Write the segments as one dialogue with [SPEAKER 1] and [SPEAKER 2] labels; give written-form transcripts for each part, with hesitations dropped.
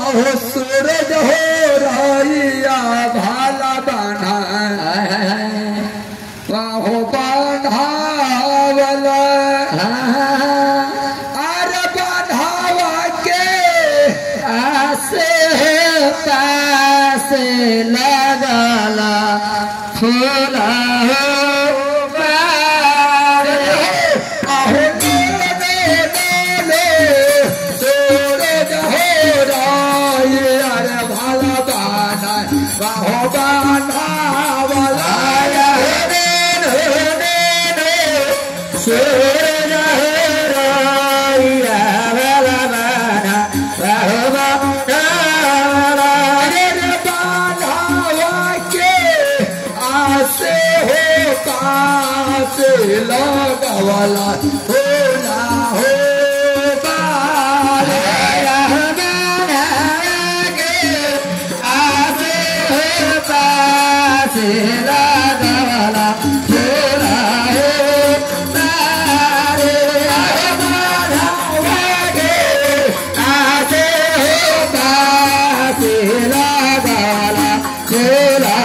[SPEAKER 1] अहो सूरज हो राइया भाला बाना हो बांधावला अरे बांधावा के आसे पासे लगला फूला लगावाला होला हो आसे पासे लगावाला होला हो तारे आसे पासे लगावाला होला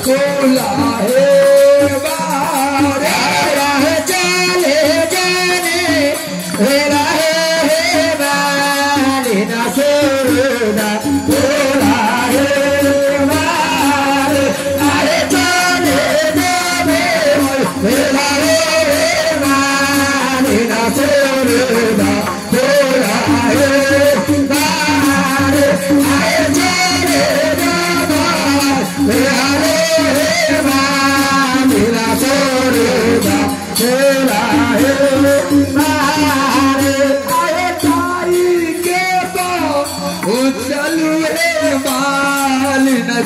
[SPEAKER 1] कोला है जाने जाने हेरा है बालिना सोदा कोला है अरे जाने जाने हेरा है बालिना सोदा कोला है अरे जाने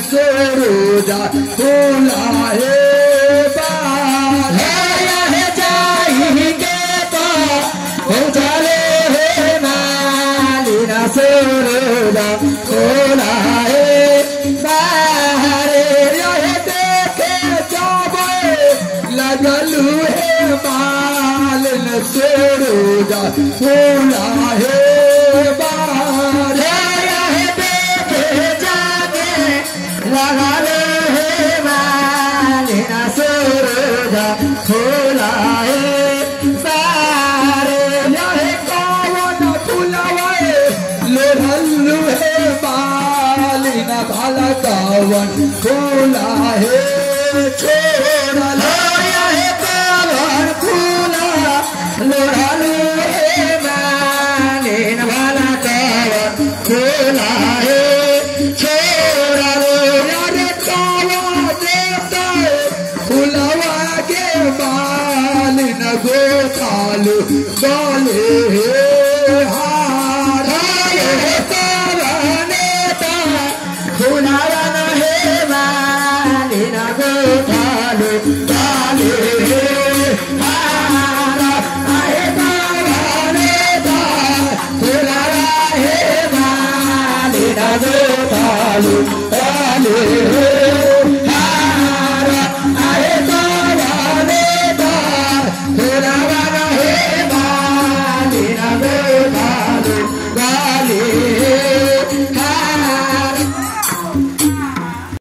[SPEAKER 1] सोदा बोला है सोदा बोला है देखे जाबे लगलू है माल न सोदा बोला है खोला है सारे यह कौन फुलवाए लोहल्लू है बालिना भाला कौन खोला है छोड़ा लो यह कौन फूला लोहल्लू है बालिना भाला कौन खोला है छोड़ा लो यार कौन देता फुलवा बाल न गो खालू बाले